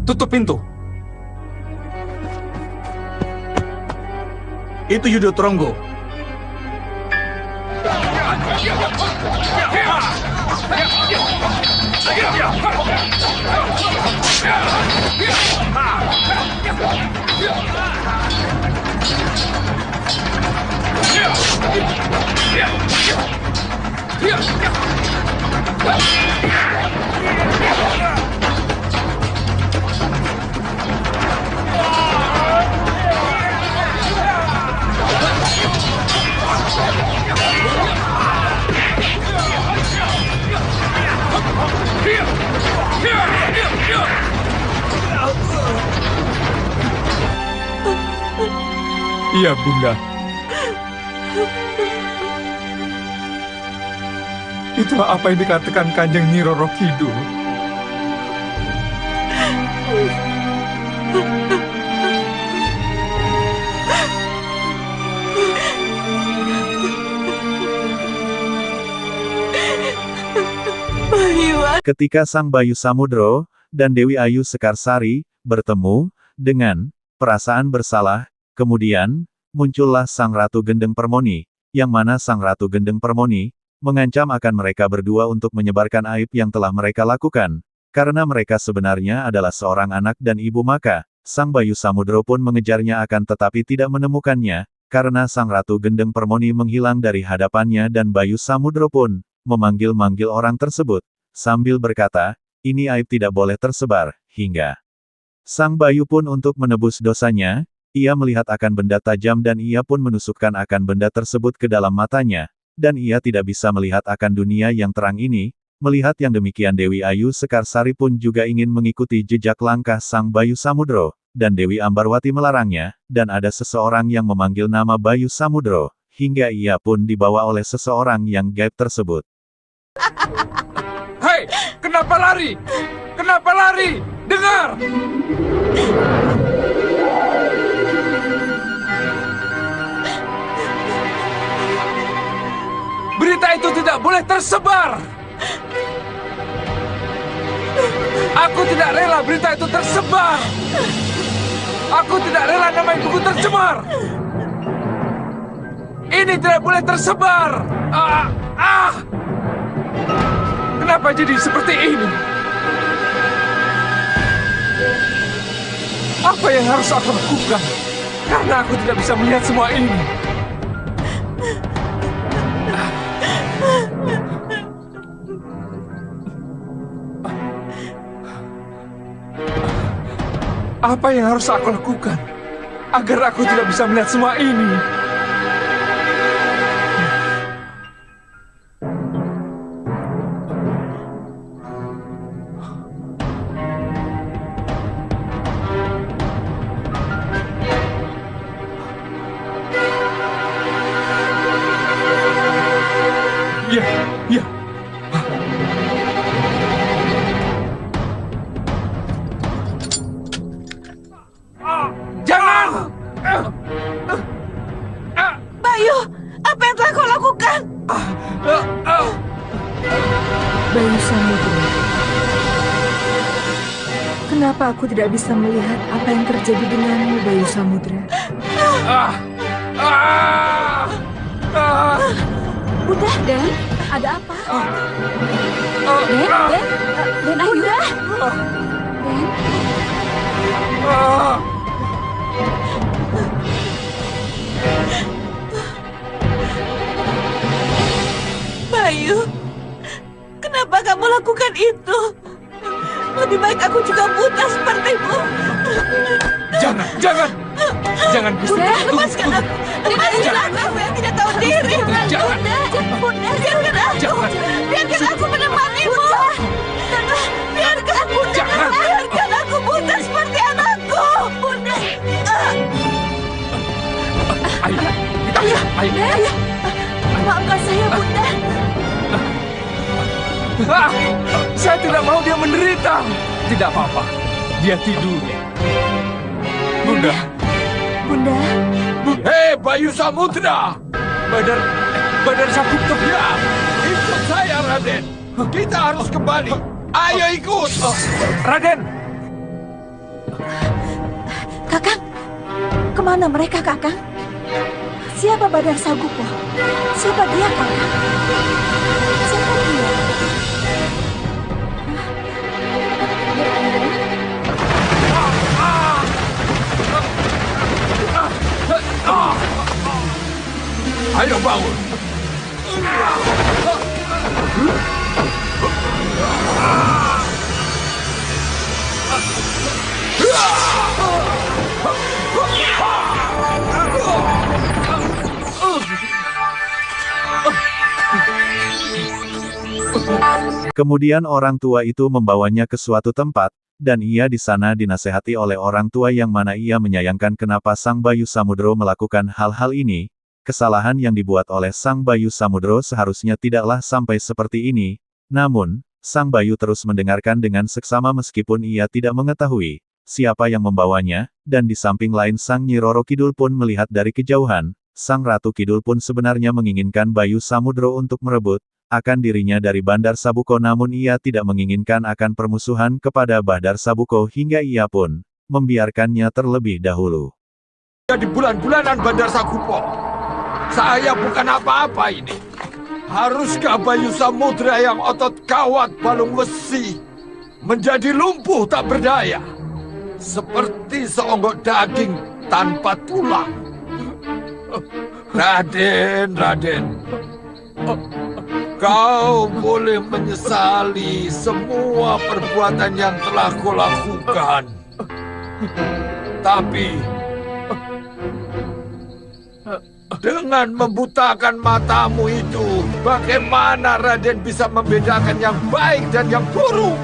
tutup pintu. Itu Yudo Tronggo. Iya, Bunda. Itulah apa yang dikatakan Kanjeng Nyi Roro Kidul. Ketika Sang Bayu Samudro dan Dewi Ayu Sekarsari bertemu dengan perasaan bersalah, kemudian muncullah Sang Ratu Gendeng Permoni, yang mana Sang Ratu Gendeng Permoni mengancam akan mereka berdua untuk menyebarkan aib yang telah mereka lakukan. Karena mereka sebenarnya adalah seorang anak dan ibu, maka Sang Bayu Samudro pun mengejarnya akan tetapi tidak menemukannya, karena Sang Ratu Gendeng Permoni menghilang dari hadapannya dan Bayu Samudro pun memanggil-manggil orang tersebut, sambil berkata, ini aib tidak boleh tersebar, hingga Sang Bayu pun untuk menebus dosanya, ia melihat akan benda tajam dan ia pun menusukkan akan benda tersebut ke dalam matanya, dan ia tidak bisa melihat akan dunia yang terang ini. Melihat yang demikian Dewi Ayu Sekarsari pun juga ingin mengikuti jejak langkah Sang Bayu Samudro, dan Dewi Ambarwati melarangnya, dan ada seseorang yang memanggil nama Bayu Samudro, hingga ia pun dibawa oleh seseorang yang gaib tersebut. Hei, kenapa lari? Kenapa lari? Dengar! Berita itu tidak boleh tersebar. Aku tidak rela berita itu tersebar. Aku tidak rela nama ibuku tercemar. Ini tidak boleh tersebar. Kenapa jadi seperti ini? Apa yang harus aku lakukan? Karena aku tidak bisa melihat semua ini. Apa yang harus aku lakukan agar aku tidak bisa melihat semua ini? Ya, ya. Jangan! Bayu, apa yang telah kau lakukan? Bayu Samudro, kenapa aku tidak bisa melihat apa yang terjadi denganmu, Bayu Samudra? Udah, Den, ada apa? Den Ayu. Den. Bayu, kenapa kamu lakukan itu? Lebih baik aku juga buta sepertimu. Jangan, jangan! Jangan, Gusti. Bunda, lepaskan aku. Lepaskan aku yang tidak tahu diri. Jangan. Bunda, biarkan aku. Jangan. Biarkan aku menemanimu. Biarkan aku. Jangan. Biarkan aku buta seperti anakku. Bunda. Ayo, kita ayo. Maafkan saya, Bunda. Saya tidak mau dia menderita. Tidak apa-apa. Dia tidur. Bunda. Bunda, Hei, Bayu Samudra! Badar Saputra. Ya, ikut saya, Raden. Kita harus kembali. Ayo ikut. Raden! Kakang, kemana mereka, Kakang? Siapa Badar Sagupo? Siapa dia, Kakang? Siapa dia? Ayo bangun. Kemudian orang tua itu membawanya ke suatu tempat, dan ia di sana dinasehati oleh orang tua yang mana ia menyayangkan kenapa Sang Bayu Samudro melakukan hal-hal ini. Kesalahan yang dibuat oleh Sang Bayu Samudro seharusnya tidaklah sampai seperti ini. Namun, Sang Bayu terus mendengarkan dengan seksama meskipun ia tidak mengetahui siapa yang membawanya, dan di samping lain Sang Nyi Roro Kidul pun melihat dari kejauhan, Sang Ratu Kidul pun sebenarnya menginginkan Bayu Samudro untuk merebut akan dirinya dari Bandar Sabuko, namun ia tidak menginginkan akan permusuhan kepada Bandar Sabuko hingga ia pun membiarkannya terlebih dahulu. Di bulan-bulanan Bandar Sagupo, saya bukan apa-apa ini. Haruskah Bayu Samudra yang otot kawat balung besi menjadi lumpuh tak berdaya, seperti seonggok daging tanpa tulang? Raden, kau boleh menyesali semua perbuatan yang telah kau lakukan. Tapi dengan membutakan matamu itu, bagaimana Raden bisa membedakan yang baik dan yang buruk?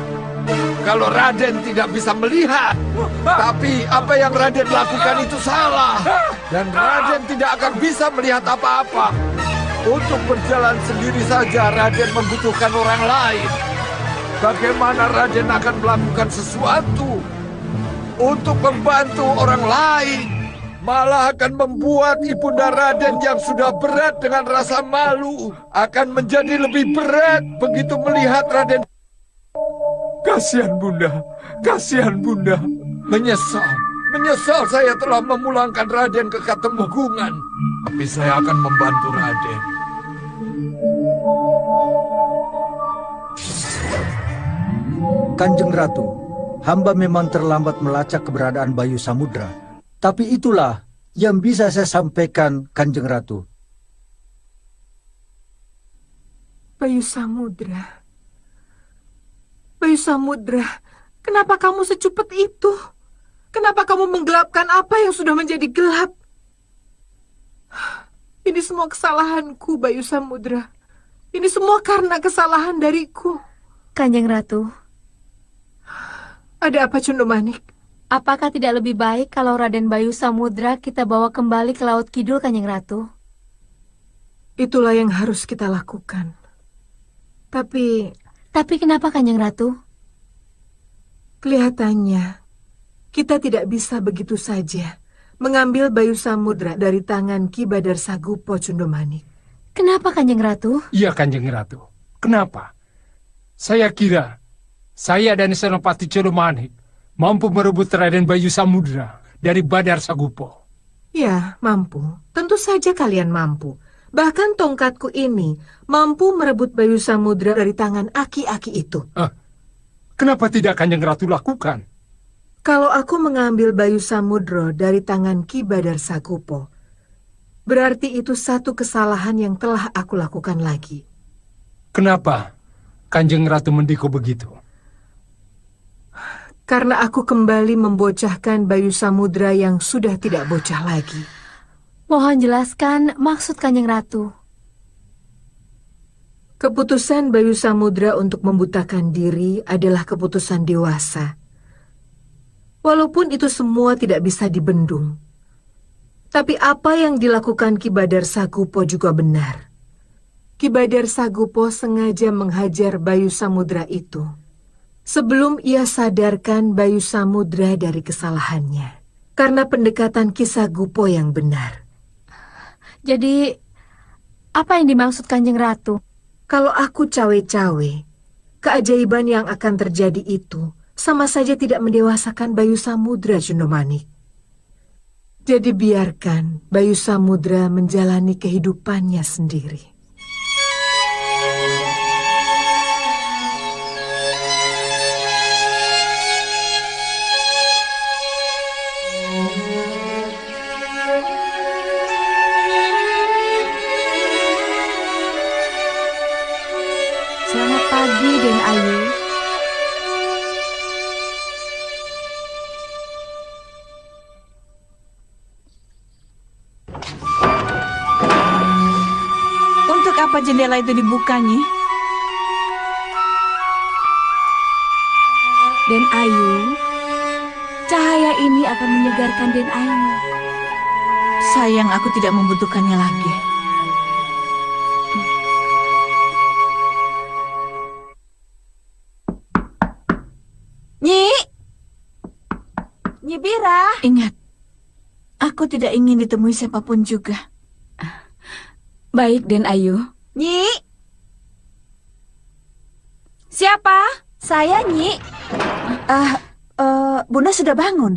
Kalau Raden tidak bisa melihat, tapi apa yang Raden lakukan itu salah, dan Raden tidak akan bisa melihat apa-apa. Untuk berjalan sendiri saja Raden membutuhkan orang lain. Bagaimana Raden akan melakukan sesuatu untuk membantu orang lain, malah akan membuat ibunda Raden yang sudah berat dengan rasa malu akan menjadi lebih berat begitu melihat Raden. Kasihan Bunda. Menyesal saya telah memulangkan Raden ke Katemenggungan. Tapi saya akan membantu Raden. Kanjeng Ratu, hamba memang terlambat melacak keberadaan Bayu Samudra. Tapi itulah yang bisa saya sampaikan, Kanjeng Ratu. Bayu Samudra. Bayu Samudra, kenapa kamu secepat itu? Kenapa kamu menggelapkan apa yang sudah menjadi gelap? Ini semua kesalahanku, Bayu Samudra. Ini semua karena kesalahan dariku. Kanjeng Ratu, ada apa, Cundomanik? apakah tidak lebih baik kalau Raden Bayu Samudra kita bawa kembali ke Laut Kidul, Kanjeng Ratu? Itulah yang harus kita lakukan. Tapi kenapa, Kanjeng Ratu? Kelihatannya kita tidak bisa begitu saja mengambil Bayu Samudra dari tangan Ki Badar Sagupo, Cundomanik. Kenapa, Kanjeng Ratu? Iya, Kanjeng Ratu. Kenapa? Saya kira saya dan Senopati Cundomanik mampu merebut Raden Bayu Samudra dari Badar Sagupo. Ya, mampu. Tentu saja kalian mampu. Bahkan tongkatku ini mampu merebut Bayu Samudra dari tangan aki-aki itu. Kenapa tidak Kanjeng Ratu lakukan? Kalau aku mengambil Bayu Samudra dari tangan Ki Badar Sagupo, berarti itu satu kesalahan yang telah aku lakukan lagi. Kenapa Kanjeng Ratu mendiko begitu? Karena aku kembali membocahkan Bayu Samudra yang sudah tidak bocah lagi. Mohon jelaskan maksud Kanjeng Ratu. Keputusan Bayu Samudra untuk membutakan diri adalah keputusan dewasa. Walaupun itu semua tidak bisa dibendung. Tapi apa yang dilakukan Ki Badar Sagupo juga benar. Ki Badar Sagupo sengaja menghajar Bayu Samudra itu sebelum ia sadarkan Bayu Samudra dari kesalahannya. Karena pendekatan Ki Sagupo yang benar. Jadi, apa yang dimaksud Kanjeng Ratu? Kalau aku cawe-cawe, keajaiban yang akan terjadi itu sama saja tidak mendewasakan Bayu Samudra, Jundomanik. Jadi biarkan Bayu Samudra menjalani kehidupannya sendiri. Selamat pagi, Den Ayu. Untuk apa jendela itu dibuka, Nyi? Den Ayu, cahaya ini akan menyegarkan Den Ayu. Sayang aku tidak membutuhkannya lagi. Nyi! Nyi Bira! Ingat, aku tidak ingin ditemui siapapun juga. Baik, Den Ayu. Nyi! Siapa? Saya, Nyi. Bunda sudah bangun.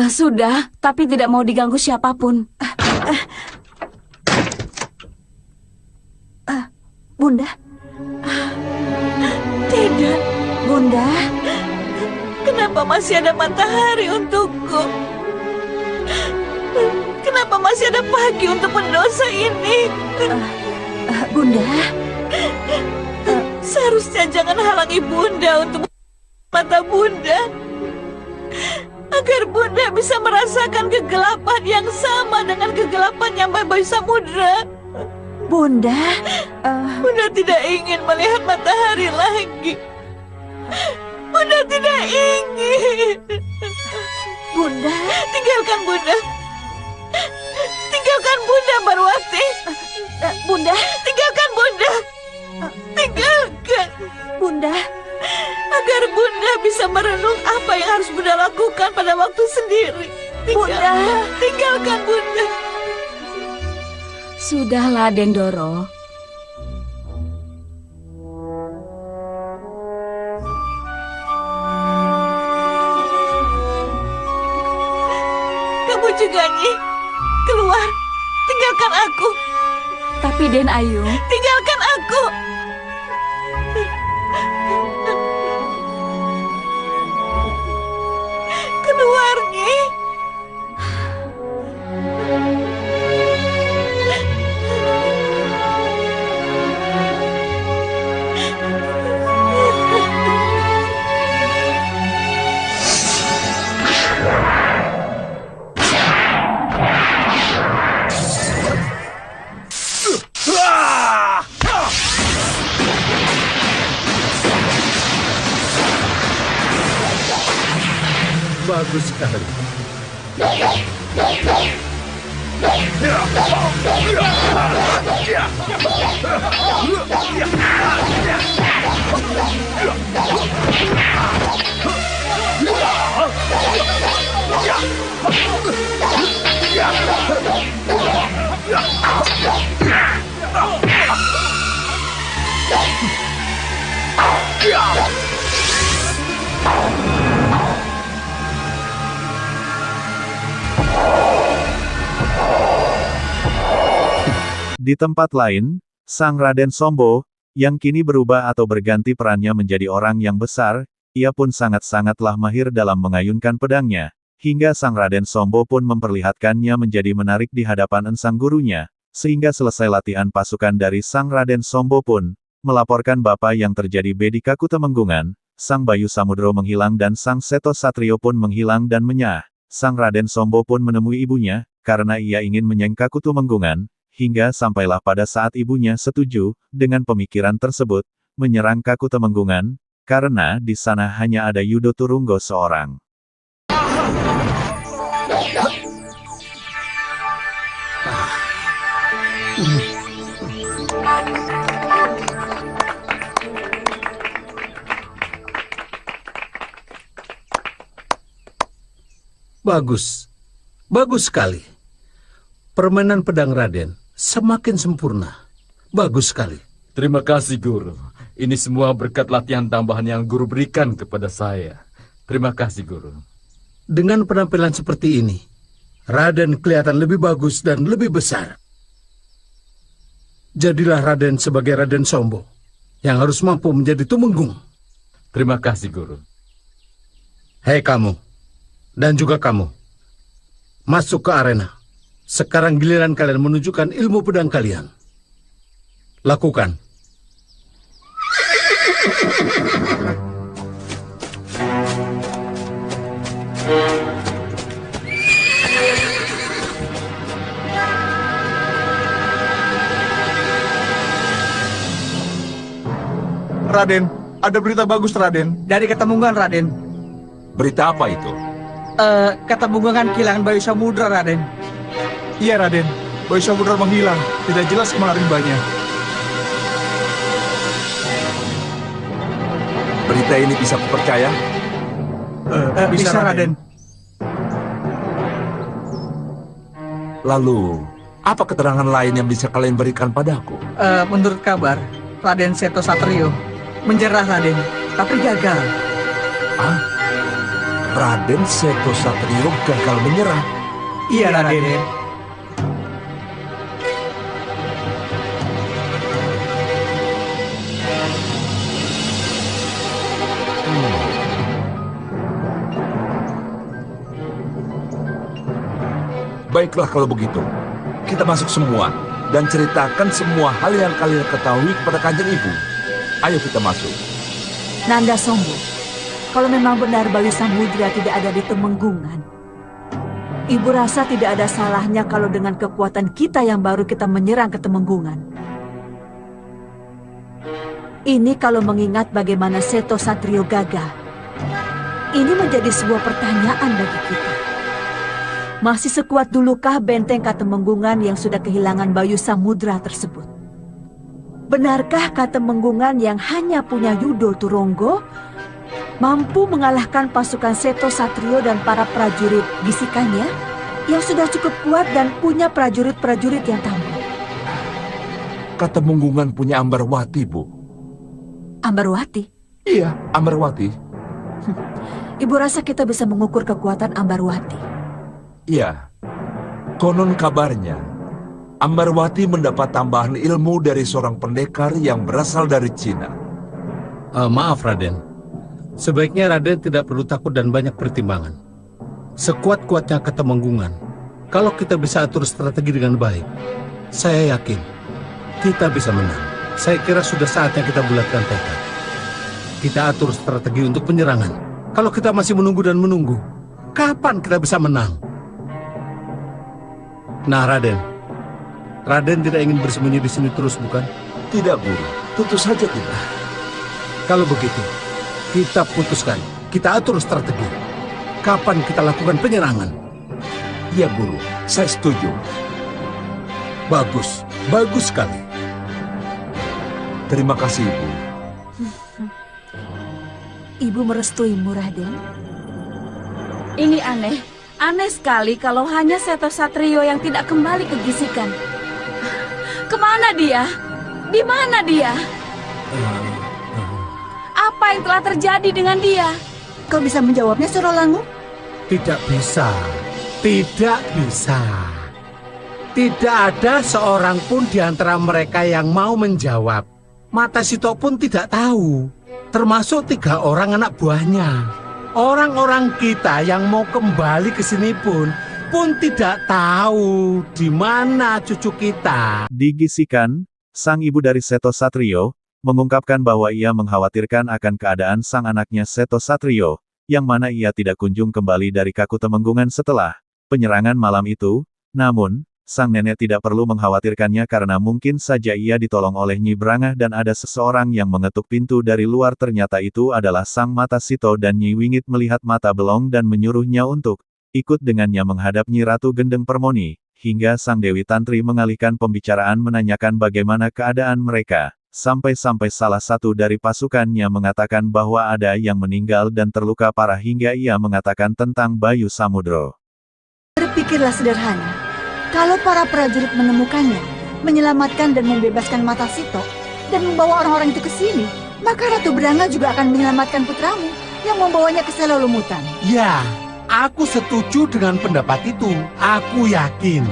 Sudah, tapi tidak mau diganggu siapapun. Bunda? Tidak. Bunda? Kenapa masih ada matahari untukku? Kenapa masih ada pagi untuk pendosa ini? Bunda? Seharusnya jangan halangi Bunda untuk mata Bunda. Agar Bunda bisa merasakan kegelapan yang sama dengan kegelapannya Bayu Samudra. Bunda? Bunda tidak ingin melihat matahari lagi. Bunda tidak ingin. Bunda? Tinggalkan Bunda. Tinggalkan Bunda, Barwati. Bunda? Tinggalkan Bunda. Tinggalkan. Bunda? Agar Bunda bisa merenung apa yang harus Bunda lakukan pada waktu sendiri. Bunda? Tinggalkan Bunda. Sudahlah, Den Doro. Kamu juga, Nyi. Keluar. Tinggalkan aku. Tapi Den Ayu... Tinggalkan aku. Keluar, Nyi. Bagus sekali. Di tempat lain, sang Raden Sombo, yang kini berubah atau berganti perannya menjadi orang yang besar, ia pun sangat-sangatlah mahir dalam mengayunkan pedangnya, hingga sang Raden Sombo pun memperlihatkannya menjadi menarik di hadapan ensang gurunya, sehingga selesai latihan pasukan dari sang Raden Sombo pun, melaporkan bapa yang terjadi di Kakutemenggungan, sang Bayu Samudro menghilang dan sang Seto Satrio pun menghilang dan menyah. Sang Raden Sombo pun menemui ibunya, karena ia ingin menyengka Kakutemenggungan, hingga sampailah pada saat ibunya setuju dengan pemikiran tersebut, menyerang Kakutemenggungan, karena di sana hanya ada Yudo Turunggo seorang. Bagus. Bagus sekali. Permainan pedang Raden semakin sempurna. Bagus sekali. Terima kasih, Guru. Ini semua berkat latihan tambahan yang guru berikan kepada saya. Terima kasih, Guru. Dengan penampilan seperti ini, Raden kelihatan lebih bagus dan lebih besar. Jadilah Raden sebagai Raden Sombo, yang harus mampu menjadi tumenggung. Terima kasih, Guru. Hei kamu, dan juga kamu, masuk ke arena. Sekarang giliran kalian menunjukkan ilmu pedang kalian. Lakukan. Raden, ada berita bagus, Raden. Dari Ketemunggungan, Raden. Berita apa itu? Ketemunggungan kehilangan Bayu Samudra, Raden. Iya, Raden. Bayu Samudra menghilang. Tidak jelas kemana rimbanya. Berita ini bisa kupercaya? Bisa, Raden. Lalu, apa keterangan lain yang bisa kalian berikan padaku? Menurut kabar, Raden Seto Satrio menjerah Raden, tapi gagal. Ah, Raden Seto Satrio gagal menyerah. Iya, Raden. Baiklah kalau begitu, kita masuk semua dan ceritakan semua hal yang kalian ketahui kepada Kanjeng Ibu. Ayo kita masuk. Nanda Sombo, kalau memang benar Bayu Samudra tidak ada di Temenggungan, Ibu rasa tidak ada salahnya kalau dengan kekuatan kita yang baru kita menyerang ke Temenggungan. Ini kalau mengingat bagaimana Seto Satrio gagal. Ini menjadi sebuah pertanyaan bagi kita. Masih sekuat dulukah benteng Katemenggungan yang sudah kehilangan Bayu Samudra tersebut? Benarkah Katemenggungan yang hanya punya Yudo Turonggo mampu mengalahkan pasukan Seto Satrio dan para prajurit bisikannya yang sudah cukup kuat dan punya prajurit-prajurit yang tangguh? Katemenggungan punya Ambarwati, Bu. Ambarwati? Iya, Ambarwati. Ibu rasa kita bisa mengukur kekuatan Ambarwati. Iya, konon kabarnya, Ambarwati mendapat tambahan ilmu dari seorang pendekar yang berasal dari Cina. Maaf, Raden. Sebaiknya Raden tidak perlu takut dan banyak pertimbangan. Sekuat-kuatnya Ketemenggungan, kalau kita bisa atur strategi dengan baik, saya yakin kita bisa menang. Saya kira sudah saatnya kita bulatkan tekad. Kita atur strategi untuk penyerangan. Kalau kita masih menunggu dan menunggu, kapan kita bisa menang? Nah, Raden tidak ingin bersembunyi di sini terus, bukan? Tidak, Guru. Tentu saja tidak. Kalau begitu, kita putuskan. Kita atur strategi. Kapan kita lakukan penyerangan? Iya, Guru. Saya setuju. Bagus. Bagus sekali. Terima kasih, Ibu. Ibu merestuimu, Raden. Ini aneh. Aneh sekali kalau hanya Seto Satrio yang tidak kembali ke Gisikan. Kemana dia? Di mana dia? Apa yang telah terjadi dengan dia? Kau bisa menjawabnya, Surolangu? Tidak bisa. Tidak bisa. Tidak ada seorang pun di antara mereka yang mau menjawab. Mata Sito pun tidak tahu. Termasuk 3 orang anak buahnya. Orang-orang kita yang mau kembali ke sini pun tidak tahu di mana cucu kita. Di Gisikan, sang ibu dari Seto Satrio, mengungkapkan bahwa ia mengkhawatirkan akan keadaan sang anaknya Seto Satrio, yang mana ia tidak kunjung kembali dari Kakutemenggungan setelah penyerangan malam itu. Namun, sang nenek tidak perlu mengkhawatirkannya karena mungkin saja ia ditolong oleh Nyi Brangah dan ada seseorang yang mengetuk pintu dari luar. Ternyata itu adalah sang Mata Sito dan Nyi Wingit melihat Mata Belong dan menyuruhnya untuk ikut dengannya menghadap Nyi Ratu Gendeng Permoni, hingga sang Dewi Tantri mengalihkan pembicaraan menanyakan bagaimana keadaan mereka, sampai-sampai salah satu dari pasukannya mengatakan bahwa ada yang meninggal dan terluka parah hingga ia mengatakan tentang Bayu Samudro. Berpikirlah sederhana. Kalau para prajurit menemukannya, menyelamatkan dan membebaskan Mata Sito, dan membawa orang-orang itu ke sini, maka Ratu Branga juga akan menyelamatkan putramu yang membawanya ke Silolumutan. Ya, aku setuju dengan pendapat itu. Aku yakin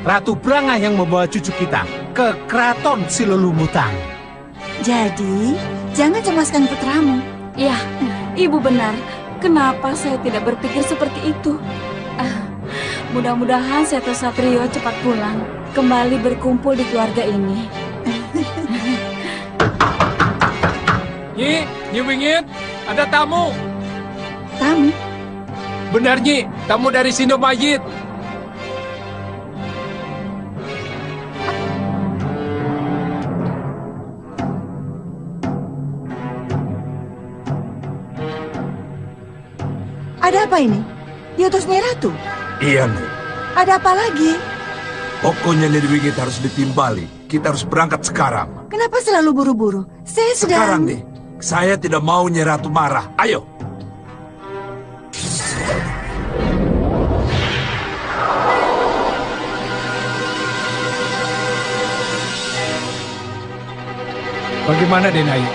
Ratu Branga yang membawa cucu kita ke Keraton Silolumutan. Jadi, jangan cemaskan putramu. Ya, Ibu benar. Kenapa saya tidak berpikir seperti itu? Mudah-mudahan Seto Satrio cepat pulang, kembali berkumpul di keluarga ini. Nyi Wingit, ada tamu. Tamu? Benar, Nyi, tamu dari Sindomayit. Ada apa ini? Diutus Nyai Ratu? Iya, Nek. Ada apa lagi? Pokoknya Nyai Wingit harus ditimbali. Kita harus berangkat sekarang. Kenapa selalu buru-buru? Saya sedang... Sekarang, nih. Saya tidak mau Nyai Ratu marah. Ayo. Bagaimana, Denai?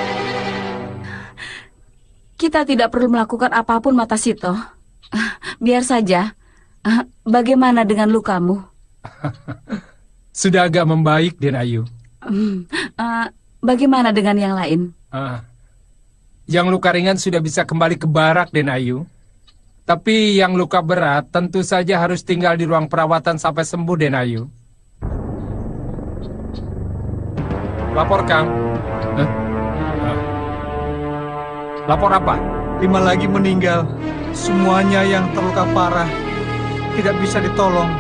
Kita tidak perlu melakukan apapun, Mata Sito. Biar saja. Bagaimana dengan lukamu? Sudah agak membaik, Den Ayu. Bagaimana dengan yang lain? Yang luka ringan sudah bisa kembali ke barak, Den Ayu. Tapi yang luka berat tentu saja harus tinggal di ruang perawatan sampai sembuh, Den Ayu. Lapor, Kang. Lapor apa? 5 lagi meninggal. Semuanya yang terluka parah. Tidak bisa ditolong.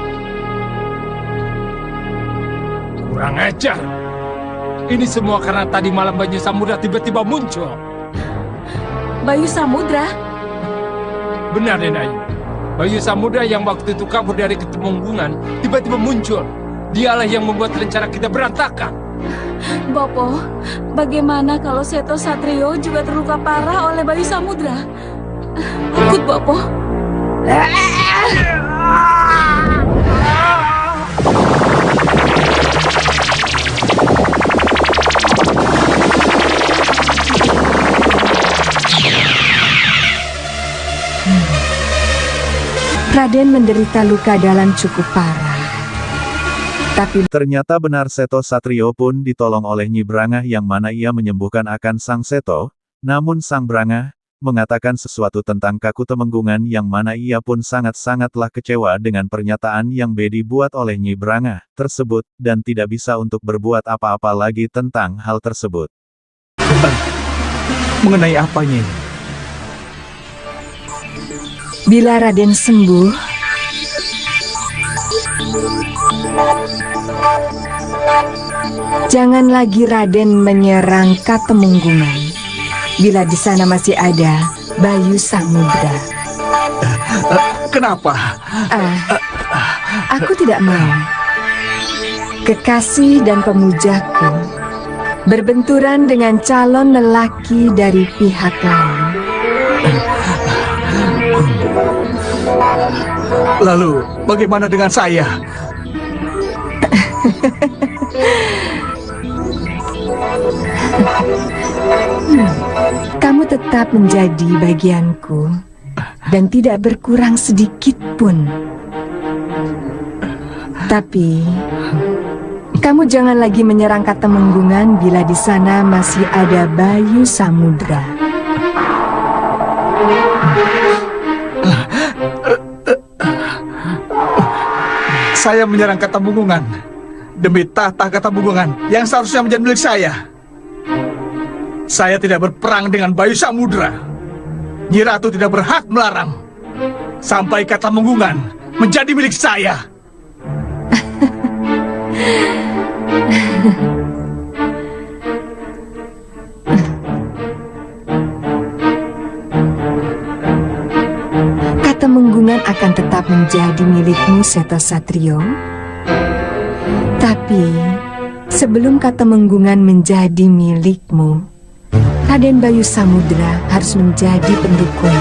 Kurang ajar. Ini semua karena tadi malam Bayu Samudra tiba-tiba muncul. Bayu Samudra? Benar, Denayu. Bayu Samudra yang waktu itu kabur dari Ketemunggungan tiba-tiba muncul. Dialah yang membuat rencana kita berantakan. Bopo, bagaimana kalau Seto Satrio juga terluka parah oleh Bayu Samudra? Ikut, Bopo. Raden menderita luka dalam cukup parah. Tapi ternyata benar Seto Satrio pun ditolong oleh Nyi Brangah yang mana ia menyembuhkan akan Sang Seto. Namun Sang Brangah mengatakan sesuatu tentang Kaku Temenggungan yang mana ia pun sangat-sangatlah kecewa dengan pernyataan yang dibuat oleh Nyi Brangah tersebut dan tidak bisa untuk berbuat apa-apa lagi tentang hal tersebut. Mengenai apanya? bila Raden sembuh, jangan lagi Raden menyerang Katemenggungan. Bila di sana masih ada Bayu Samudra. Kenapa? Aku tidak mau kekasih dan pemujaku berbenturan dengan calon lelaki dari pihak lain. Lalu, bagaimana dengan saya? Kamu tetap menjadi bagianku dan tidak berkurang sedikit pun. Tapi kamu jangan lagi menyerang Katemenggungan bila di sana masih ada Bayu Samudra. Saya menyerang Katemenggungan demi tahta Katemenggungan yang seharusnya menjadi milik saya. Saya tidak berperang dengan Bayu Samudra. Nyi Ratu tidak berhak melarang sampai Katemenggungan menjadi milik saya. Katemenggungan akan tetap menjadi milikmu, Seto Satrio. Tapi sebelum Katemenggungan menjadi milikmu, Raden Bayu Samudra harus menjadi pendukung.